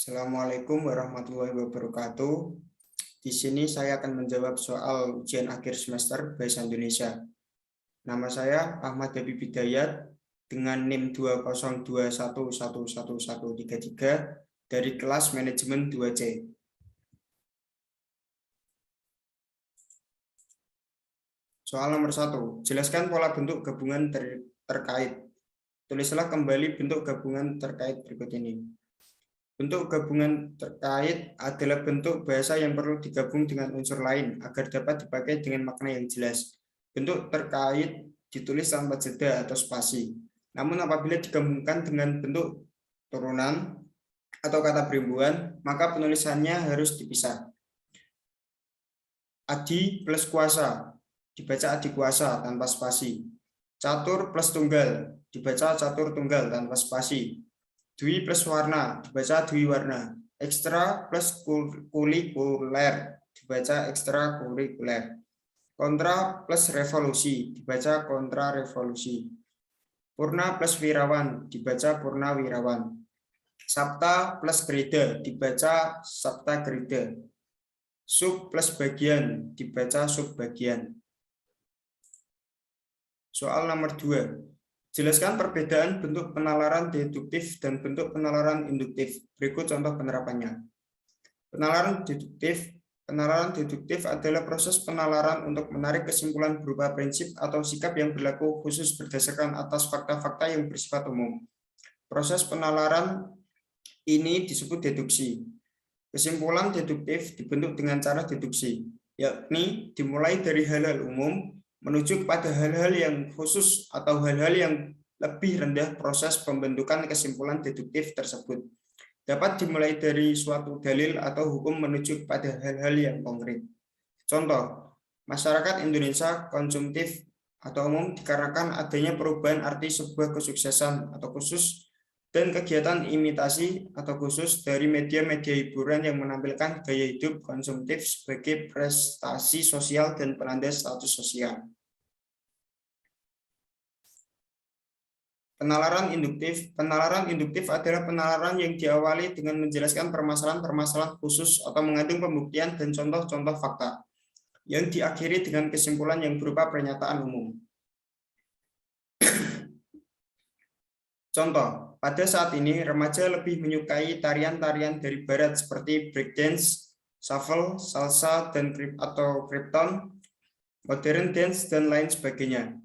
Assalamualaikum warahmatullahi wabarakatuh. Di sini saya akan menjawab soal ujian akhir semester Bahasa Indonesia. Nama saya Ahmad Habib Hidayat dengan NIM 202111133 dari kelas manajemen 2C. Soal nomor 1, jelaskan pola bentuk gabungan terkait. Tulislah kembali bentuk gabungan terkait berikut ini. Bentuk gabungan terkait adalah bentuk bahasa yang perlu digabung dengan unsur lain agar dapat dipakai dengan makna yang jelas. Bentuk terkait ditulis tanpa jeda atau spasi. Namun apabila digabungkan dengan bentuk turunan atau kata berimbuhan, maka penulisannya harus dipisah. Adi plus kuasa, dibaca adi kuasa tanpa spasi. Catur plus tunggal, dibaca catur tunggal tanpa spasi. Dwi plus warna, dibaca dwi warna. Ekstra plus kulikuler, dibaca ekstra kulikuler. Kontra plus revolusi, dibaca kontra revolusi. Purna plus wirawan, dibaca purna wirawan. Sabta plus gerida, dibaca sabta gerida. Sub plus bagian, dibaca sub bagian. Soal nomor 2. Jelaskan perbedaan bentuk penalaran deduktif dan bentuk penalaran induktif. Berikut contoh penerapannya. Penalaran deduktif adalah proses penalaran untuk menarik kesimpulan berupa prinsip atau sikap yang berlaku khusus berdasarkan atas fakta-fakta yang bersifat umum. Proses penalaran ini disebut deduksi. Kesimpulan deduktif dibentuk dengan cara deduksi, yakni dimulai dari hal-hal umum menuju kepada hal-hal yang khusus atau hal-hal yang lebih rendah. Proses pembentukan kesimpulan deduktif tersebut dapat dimulai dari suatu dalil atau hukum menuju kepada hal-hal yang konkret. Contoh, masyarakat Indonesia konsumtif atau umum dikarenakan adanya perubahan arti sebuah kesuksesan atau khusus dan kegiatan imitasi atau khusus dari media-media hiburan yang menampilkan gaya hidup konsumtif sebagai prestasi sosial dan penanda status sosial. Penalaran induktif adalah penalaran yang diawali dengan menjelaskan permasalahan-permasalahan khusus atau mengandung pembuktian dan contoh-contoh fakta, yang diakhiri dengan kesimpulan yang berupa pernyataan umum. Contoh, pada saat ini remaja lebih menyukai tarian-tarian dari barat seperti breakdance, shuffle, salsa, dan atau krypton, modern dance, dan lain sebagainya.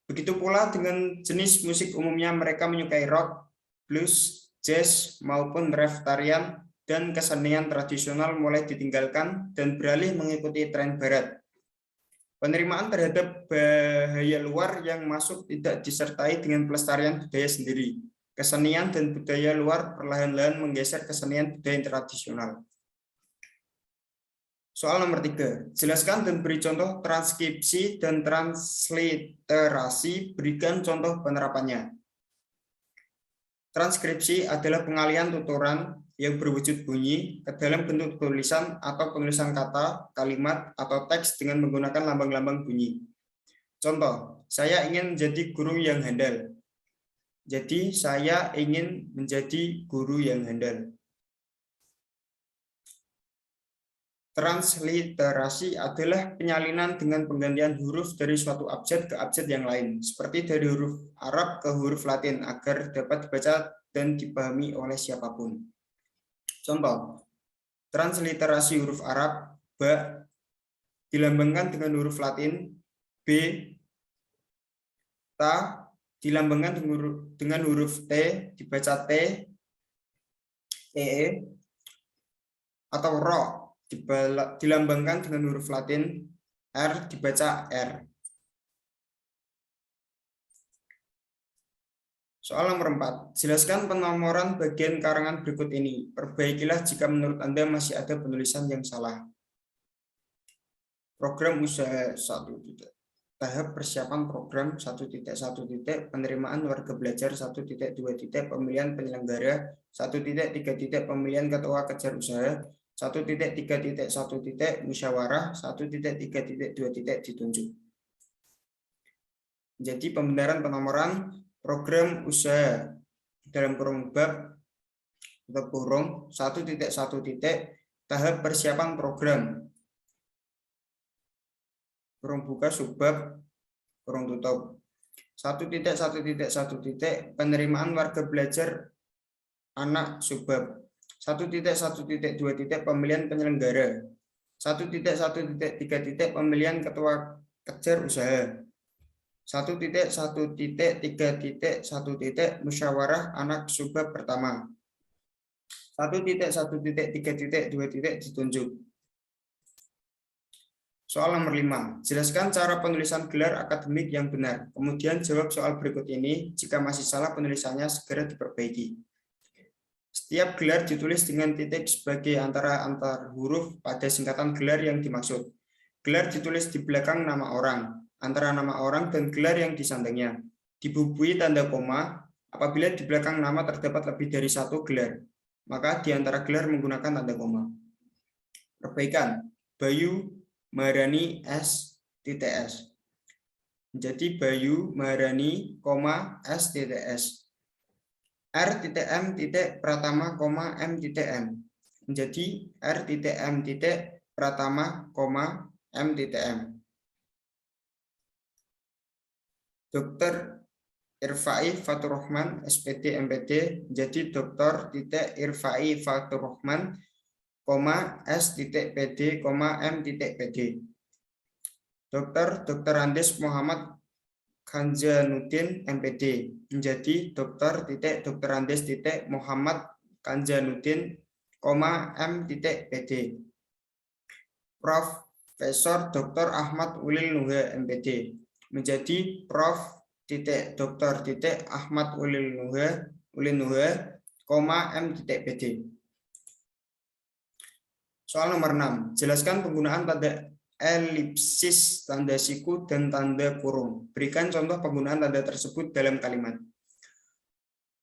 Begitu pula dengan jenis musik umumnya, mereka menyukai rock, blues, jazz, maupun rave tarian, dan kesenian tradisional mulai ditinggalkan dan beralih mengikuti tren barat. Penerimaan terhadap bahaya luar yang masuk tidak disertai dengan pelestarian budaya sendiri. Kesenian dan budaya luar perlahan-lahan menggeser kesenian budaya tradisional. Soal nomor 3, jelaskan dan beri contoh transkripsi dan transliterasi, berikan contoh penerapannya. Transkripsi adalah pengalihan tuturan yang berwujud bunyi ke dalam bentuk tulisan atau penulisan kata, kalimat, atau teks dengan menggunakan lambang-lambang bunyi. Contoh, saya ingin menjadi guru yang handal. Jadi, saya ingin menjadi guru yang handal. Transliterasi adalah penyalinan dengan penggantian huruf dari suatu abjad ke abjad yang lain, seperti dari huruf Arab ke huruf Latin agar dapat dibaca dan dipahami oleh siapapun. Contoh, transliterasi huruf Arab ba dilambangkan dengan huruf Latin b, ta dilambangkan dengan huruf t dibaca t, atau ro dilambangkan dengan huruf Latin R dibaca R. Soal nomor 4, jelaskan penomoran bagian karangan berikut ini. Perbaikilah jika menurut Anda masih ada penulisan yang salah. Program usaha 1. Tahap persiapan program 1.1. Penerimaan warga belajar 1.2. Pemilihan penyelenggara 1.3. Pemilihan ketua kejar usaha 1.3.1. Musyawarah 1.3.2. ditunjuk. Jadi pembenaran penomoran program usaha dalam kurung bab tutup kurung 1.1 tahap persiapan program kurung buka subbab kurung tutup 1.1.1 penerimaan warga belajar anak subbab 1.1.2 pemilihan penyelenggara 1.1.3 pemilihan ketua kejar usaha 1.1.3 musyawarah anak subbab pertama 1.1.3.2 ditunjuk. Soal nomor 5. Jelaskan cara penulisan gelar akademik yang benar. Kemudian jawab soal berikut ini. Jika masih salah penulisannya segera diperbaiki. Setiap gelar ditulis dengan titik sebagai antar huruf pada singkatan gelar yang dimaksud. Gelar ditulis di belakang nama orang, antara nama orang dan gelar yang disandangnya. Dibubui tanda koma apabila di belakang nama terdapat lebih dari satu gelar. Maka di antara gelar menggunakan tanda koma. Perbaikan. Bayu Maharani S.S. Menjadi Bayu Maharani, S.S. R.M. Pratama, M.M. Menjadi R.M. Pratama, M.M. Dr. Irfai Fatur Rahman, SPD, MPD, jadi Dr. Irfai Fatur Rahman, S.PD, M.PD. Dr. Andes Muhammad Kanjanuddin, MPD, menjadi Dr. Andes Muhammad Kanjanuddin, M.PD. Profesor Dr. Ahmad Ulil Nuha, MPD, menjadi Prof. Dr. Ahmad Ulil Nuha, M.PD. Soal nomor 6. Jelaskan penggunaan tanda elipsis, tanda siku, dan tanda kurung. Berikan contoh penggunaan tanda tersebut dalam kalimat.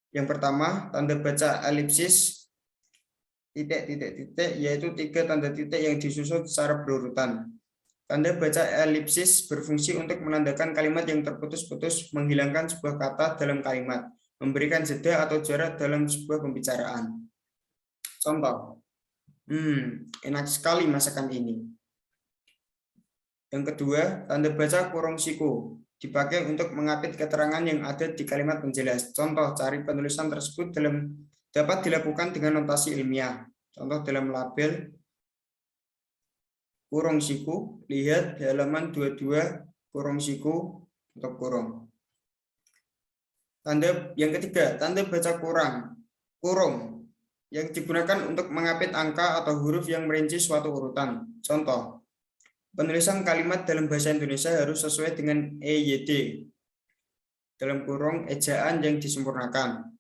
Yang pertama, tanda baca elipsis, yaitu 3 tanda titik yang disusun secara berurutan. Tanda baca elipsis berfungsi untuk menandakan kalimat yang terputus-putus, menghilangkan sebuah kata dalam kalimat, memberikan jeda atau jarak dalam sebuah pembicaraan. Contoh, enak sekali masakan ini. Yang kedua, tanda baca kurung siku dipakai untuk mengapit keterangan yang ada di kalimat penjelas. Contoh, cari penulisan tersebut dapat dilakukan dengan notasi ilmiah. Contoh dalam label kurung siku, lihat di halaman 22 kurung siku untuk kurung. Tanda yang ketiga, tanda baca kurung yang digunakan untuk mengapit angka atau huruf yang merinci suatu urutan. Contoh, penulisan kalimat dalam bahasa Indonesia harus sesuai dengan EYD dalam kurung ejaan yang disempurnakan.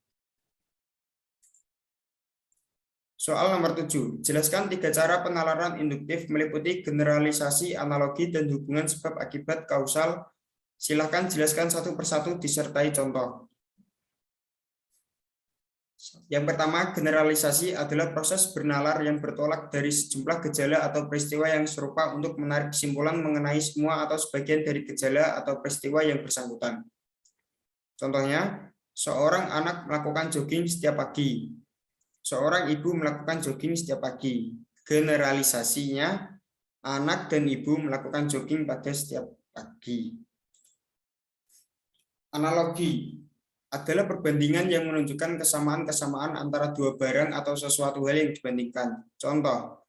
Soal nomor 7. Jelaskan 3 cara penalaran induktif meliputi generalisasi, analogi, dan hubungan sebab akibat kausal. Silakan jelaskan satu persatu disertai contoh. Yang pertama, generalisasi adalah proses bernalar yang bertolak dari sejumlah gejala atau peristiwa yang serupa untuk menarik kesimpulan mengenai semua atau sebagian dari gejala atau peristiwa yang bersangkutan. Contohnya, seorang anak melakukan jogging setiap pagi. Seorang ibu melakukan jogging setiap pagi. Generalisasinya, anak dan ibu melakukan jogging pada setiap pagi. Analogi adalah perbandingan yang menunjukkan kesamaan-kesamaan antara dua barang atau sesuatu hal yang dibandingkan. Contoh,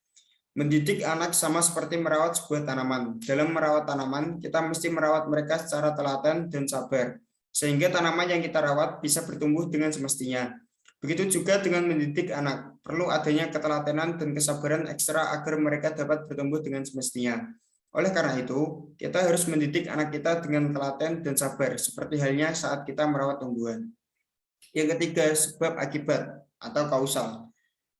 mendidik anak sama seperti merawat sebuah tanaman. Dalam merawat tanaman, kita mesti merawat mereka secara telaten dan sabar, sehingga tanaman yang kita rawat bisa bertumbuh dengan semestinya. Begitu juga dengan mendidik anak, perlu adanya ketelatenan dan kesabaran ekstra agar mereka dapat bertumbuh dengan semestinya. Oleh karena itu, kita harus mendidik anak kita dengan telaten dan sabar, seperti halnya saat kita merawat tumbuhan. Yang ketiga, sebab akibat atau kausal.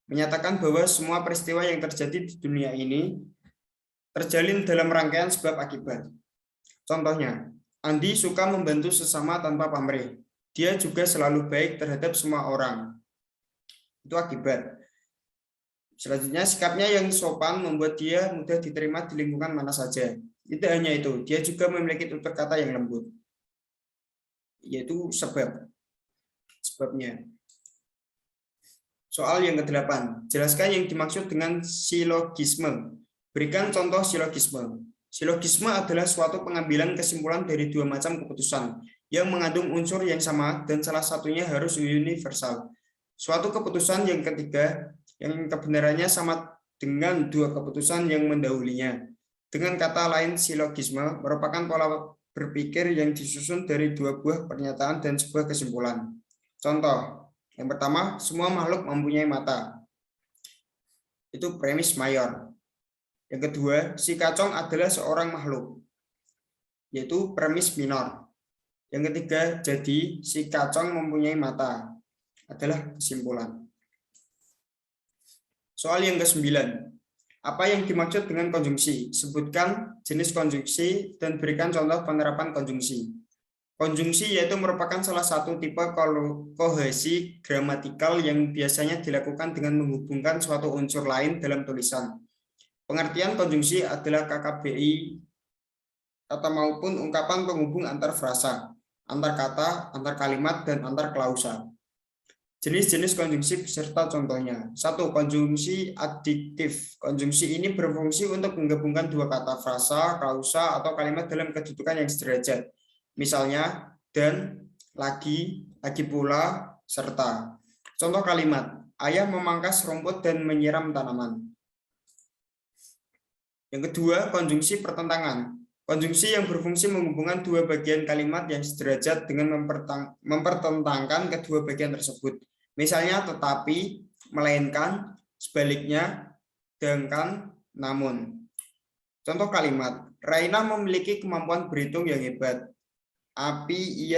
Menyatakan bahwa semua peristiwa yang terjadi di dunia ini terjalin dalam rangkaian sebab akibat. Contohnya, Andi suka membantu sesama tanpa pamrih. Dia juga selalu baik terhadap semua orang. Itu akibat. Selanjutnya, sikapnya yang sopan membuat dia mudah diterima di lingkungan mana saja. Tidak hanya itu, dia juga memiliki tutur kata yang lembut. Yaitu sebabnya. Soal yang ke-8, jelaskan yang dimaksud dengan silogisme. Berikan contoh silogisme. Silogisme adalah suatu pengambilan kesimpulan dari dua macam keputusan yang mengandung unsur yang sama dan salah satunya harus universal. Suatu keputusan yang ketiga yang kebenarannya sama dengan dua keputusan yang mendahulunya. Dengan kata lain, silogisme merupakan pola berpikir yang disusun dari dua buah pernyataan dan sebuah kesimpulan. Contoh, yang pertama, semua makhluk mempunyai mata. Itu premis mayor. Yang kedua, si kacang adalah seorang makhluk, yaitu premis minor. Yang ketiga, jadi si kacang mempunyai mata, adalah kesimpulan. Soal yang ke-9. Apa yang dimaksud dengan konjungsi? Sebutkan jenis konjungsi dan berikan contoh penerapan konjungsi. Konjungsi yaitu merupakan salah satu tipe kohesi gramatikal yang biasanya dilakukan dengan menghubungkan suatu unsur lain dalam tulisan. Pengertian konjungsi adalah KKBI kata maupun ungkapan penghubung antar frasa, antar kata, antar kalimat, dan antar klausa. Jenis-jenis konjungsi beserta contohnya. 1. Konjungsi adiktif. Konjungsi ini berfungsi untuk menggabungkan dua kata, frasa, klausa, atau kalimat dalam kedudukan yang sederajat. Misalnya, dan, lagi pula, serta. Contoh kalimat, ayah memangkas rumput dan menyiram tanaman. Yang kedua, konjungsi pertentangan. Konjungsi yang berfungsi menghubungkan dua bagian kalimat yang sederajat dengan mempertentangkan kedua bagian tersebut. Misalnya tetapi, melainkan, sebaliknya, sedangkan, namun. Contoh kalimat, Raina memiliki kemampuan berhitung yang hebat. Tetapi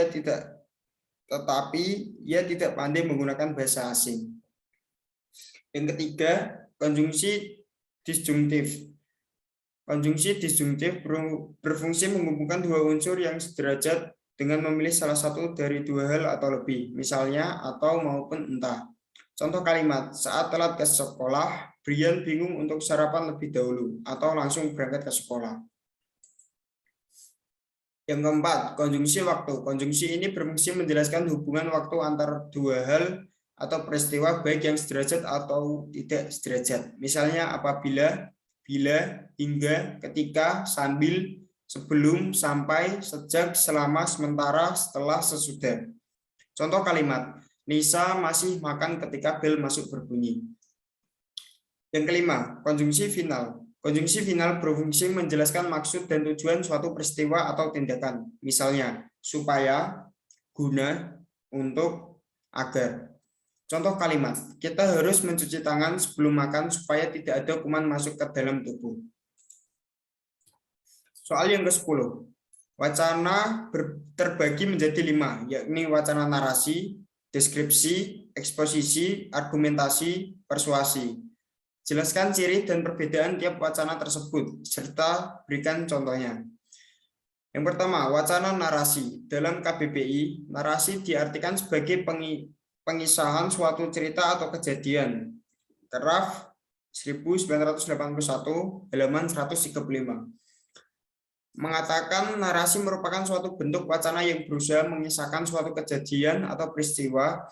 ia tidak pandai menggunakan bahasa asing. Yang ketiga, konjungsi disjungtif. Konjungsi disjungtif berfungsi menghubungkan dua unsur yang sederajat dengan memilih salah satu dari dua hal atau lebih, misalnya atau maupun entah. Contoh kalimat, saat telat ke sekolah, Brian bingung untuk sarapan lebih dahulu atau langsung berangkat ke sekolah. Yang keempat, konjungsi waktu. Konjungsi ini berfungsi menjelaskan hubungan waktu antar dua hal atau peristiwa baik yang sederajat atau tidak sederajat. Misalnya apabila, bila, hingga, ketika, sambil, sebelum, sampai, sejak, selama, sementara, setelah, sesudah. Contoh kalimat, Nisa masih makan ketika bel masuk berbunyi. Yang kelima, konjungsi final. Konjungsi final berfungsi menjelaskan maksud dan tujuan suatu peristiwa atau tindakan. Misalnya, supaya, guna, untuk, agar. Contoh kalimat, kita harus mencuci tangan sebelum makan supaya tidak ada kuman masuk ke dalam tubuh. Soal yang ke-10. Wacana terbagi menjadi 5, yakni wacana narasi, deskripsi, eksposisi, argumentasi, persuasi. Jelaskan ciri dan perbedaan tiap wacana tersebut, serta berikan contohnya. Yang pertama, wacana narasi. Dalam KBBI, narasi diartikan sebagai pengisahan suatu cerita atau kejadian. Draft 1981, halaman 135. Mengatakan narasi merupakan suatu bentuk wacana yang berusaha mengisahkan suatu kejadian atau peristiwa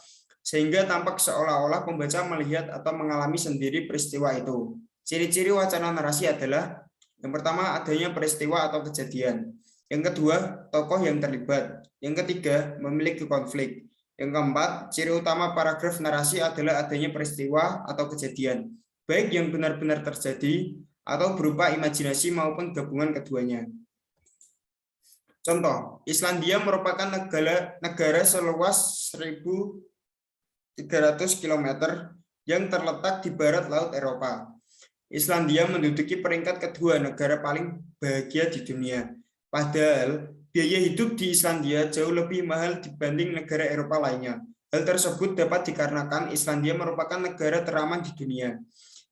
sehingga tampak seolah-olah pembaca melihat atau mengalami sendiri peristiwa itu. Ciri-ciri wacana narasi adalah yang pertama adanya peristiwa atau kejadian. Yang kedua, tokoh yang terlibat. Yang ketiga, memiliki konflik. Yang keempat, ciri utama paragraf narasi adalah adanya peristiwa atau kejadian, baik yang benar-benar terjadi atau berupa imajinasi maupun gabungan keduanya. Contoh, Islandia merupakan negara seluas 1.300 km yang terletak di barat Laut Eropa. Islandia menduduki peringkat kedua negara paling bahagia di dunia. Padahal, biaya hidup di Islandia jauh lebih mahal dibanding negara Eropa lainnya. Hal tersebut dapat dikarenakan Islandia merupakan negara teraman di dunia.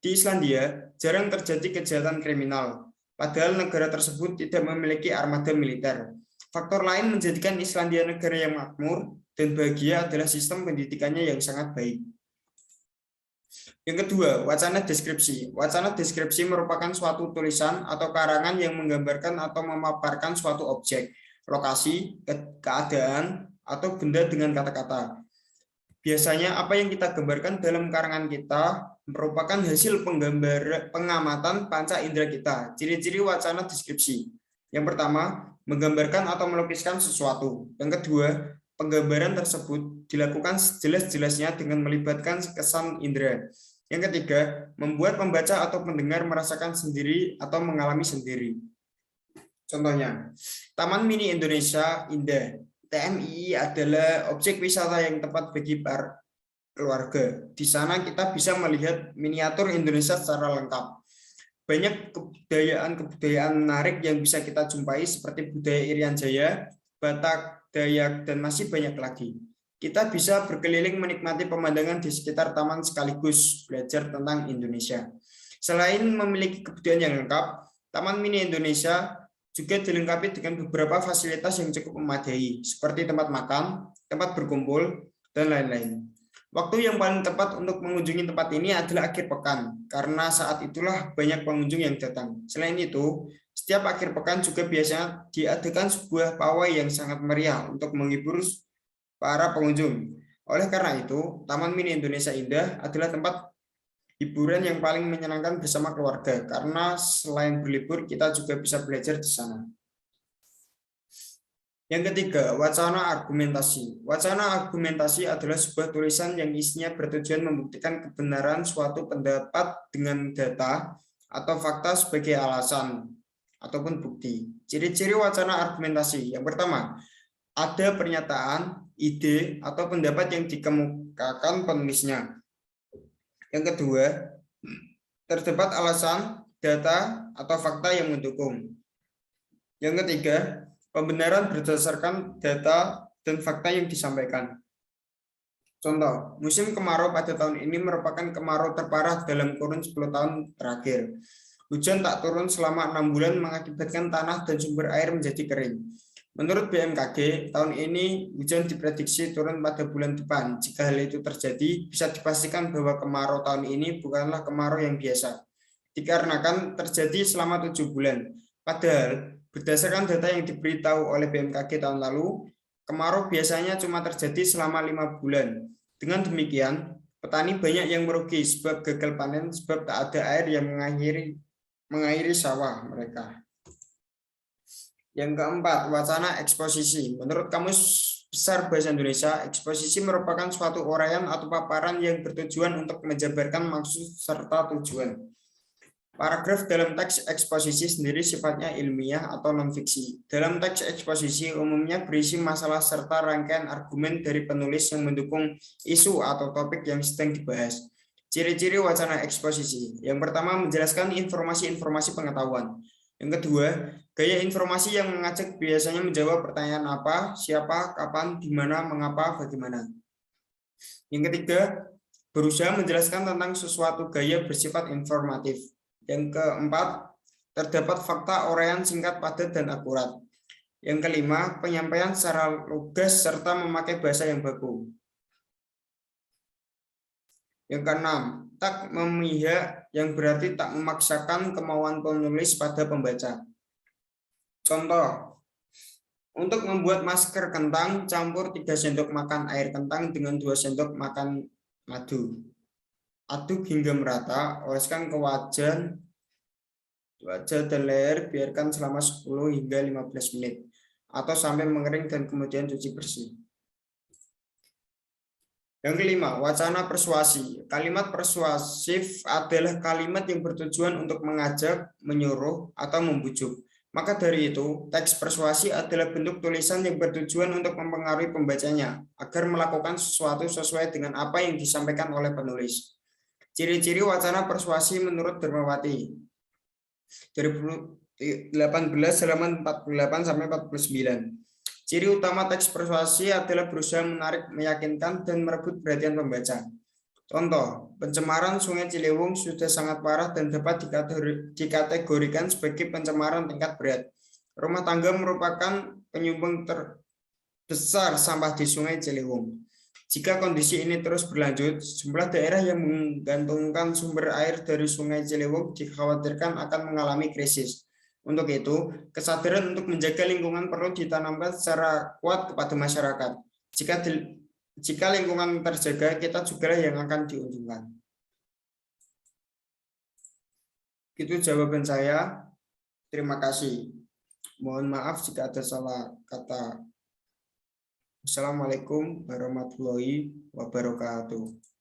Di Islandia, jarang terjadi kejahatan kriminal, padahal negara tersebut tidak memiliki armada militer. Faktor lain menjadikan Islandia negara yang makmur dan bahagia adalah sistem pendidikannya yang sangat baik. Yang kedua, wacana deskripsi. Wacana deskripsi merupakan suatu tulisan atau karangan yang menggambarkan atau memaparkan suatu objek, lokasi, keadaan, atau benda dengan kata-kata. Biasanya apa yang kita gambarkan dalam karangan kita merupakan hasil pengamatan panca indera kita. Ciri-ciri wacana deskripsi. Yang pertama, menggambarkan atau melukiskan sesuatu. Yang kedua, penggambaran tersebut dilakukan sejelas-jelasnya dengan melibatkan kesan indera. Yang ketiga, membuat pembaca atau pendengar merasakan sendiri atau mengalami sendiri. Contohnya, Taman Mini Indonesia Indah. TMI adalah objek wisata yang tepat bagi para keluarga. Di sana kita bisa melihat miniatur Indonesia secara lengkap. Banyak kebudayaan menarik yang bisa kita jumpai seperti budaya Irian Jaya, Batak, Dayak, dan masih banyak lagi. Kita bisa berkeliling menikmati pemandangan di sekitar taman sekaligus belajar tentang Indonesia. Selain memiliki kebudayaan yang lengkap, Taman Mini Indonesia juga dilengkapi dengan beberapa fasilitas yang cukup memadai, seperti tempat makan, tempat berkumpul, dan lain-lain. Waktu yang paling tepat untuk mengunjungi tempat ini adalah akhir pekan, karena saat itulah banyak pengunjung yang datang. Selain itu, setiap akhir pekan juga biasanya diadakan sebuah pawai yang sangat meriah untuk menghibur para pengunjung. Oleh karena itu, Taman Mini Indonesia Indah adalah tempat hiburan yang paling menyenangkan bersama keluarga, karena selain berlibur, kita juga bisa belajar di sana. Yang ketiga, wacana argumentasi. Wacana argumentasi adalah sebuah tulisan yang isinya bertujuan membuktikan kebenaran suatu pendapat dengan data atau fakta sebagai alasan ataupun bukti. Ciri-ciri wacana argumentasi. Yang pertama, ada pernyataan, ide, atau pendapat yang dikemukakan penulisnya. Yang kedua, terdapat alasan, data, atau fakta yang mendukung. Yang ketiga, pembenaran berdasarkan data dan fakta yang disampaikan. Contoh, musim kemarau pada tahun ini merupakan kemarau terparah dalam kurun 10 tahun terakhir. Hujan tak turun selama 6 bulan mengakibatkan tanah dan sumber air menjadi kering. Menurut BMKG, tahun ini hujan diprediksi turun pada bulan depan. Jika hal itu terjadi, bisa dipastikan bahwa kemarau tahun ini bukanlah kemarau yang biasa, dikarenakan terjadi selama 7 bulan. Padahal, berdasarkan data yang diberitahu oleh BMKG tahun lalu, kemarau biasanya cuma terjadi selama 5 bulan. Dengan demikian, petani banyak yang merugi sebab gagal panen sebab tak ada air yang mengairi sawah mereka. Yang keempat, wacana eksposisi. Menurut Kamus Besar Bahasa Indonesia, eksposisi merupakan suatu uraian atau paparan yang bertujuan untuk menjabarkan maksud serta tujuan. Paragraf dalam teks eksposisi sendiri sifatnya ilmiah atau non-fiksi. Dalam teks eksposisi umumnya berisi masalah serta rangkaian argumen dari penulis yang mendukung isu atau topik yang sedang dibahas. Ciri-ciri wacana eksposisi. Yang pertama, menjelaskan informasi-informasi pengetahuan. Yang kedua, gaya informasi yang mengajak biasanya menjawab pertanyaan apa, siapa, kapan, di mana, mengapa, bagaimana. Yang ketiga, berusaha menjelaskan tentang sesuatu gaya bersifat informatif. Yang keempat, terdapat fakta uraian singkat, padat, dan akurat. Yang kelima, penyampaian secara lugas serta memakai bahasa yang baku. Yang keenam, tak memihak yang berarti tak memaksakan kemauan penulis pada pembaca. Contoh, untuk membuat masker kentang, campur 3 sendok makan air kentang dengan 2 sendok makan madu. Aduk hingga merata, oleskan ke wajah dan leher, biarkan selama 10 hingga 15 menit, atau sampai mengering dan kemudian cuci bersih. Yang kelima, wacana persuasi. Kalimat persuasif adalah kalimat yang bertujuan untuk mengajak, menyuruh, atau membujuk. Maka dari itu, teks persuasi adalah bentuk tulisan yang bertujuan untuk mempengaruhi pembacanya agar melakukan sesuatu sesuai dengan apa yang disampaikan oleh penulis. Ciri-ciri wacana persuasi menurut Darmawati 2018 halaman 48 sampai 49. Ciri utama teks persuasi adalah berusaha menarik, meyakinkan, dan merebut perhatian pembaca. Contoh, pencemaran Sungai Ciliwung sudah sangat parah dan dapat dikategorikan sebagai pencemaran tingkat berat. Rumah tangga merupakan penyumbang terbesar sampah di Sungai Ciliwung. Jika kondisi ini terus berlanjut, jumlah daerah yang menggantungkan sumber air dari Sungai Ciliwung dikhawatirkan akan mengalami krisis. Untuk itu, kesadaran untuk menjaga lingkungan perlu ditanamkan secara kuat kepada masyarakat. Jika lingkungan terjaga, kita juga yang akan diuntungkan. Itu jawaban saya. Terima kasih. Mohon maaf jika ada salah kata. Wassalamualaikum warahmatullahi wabarakatuh.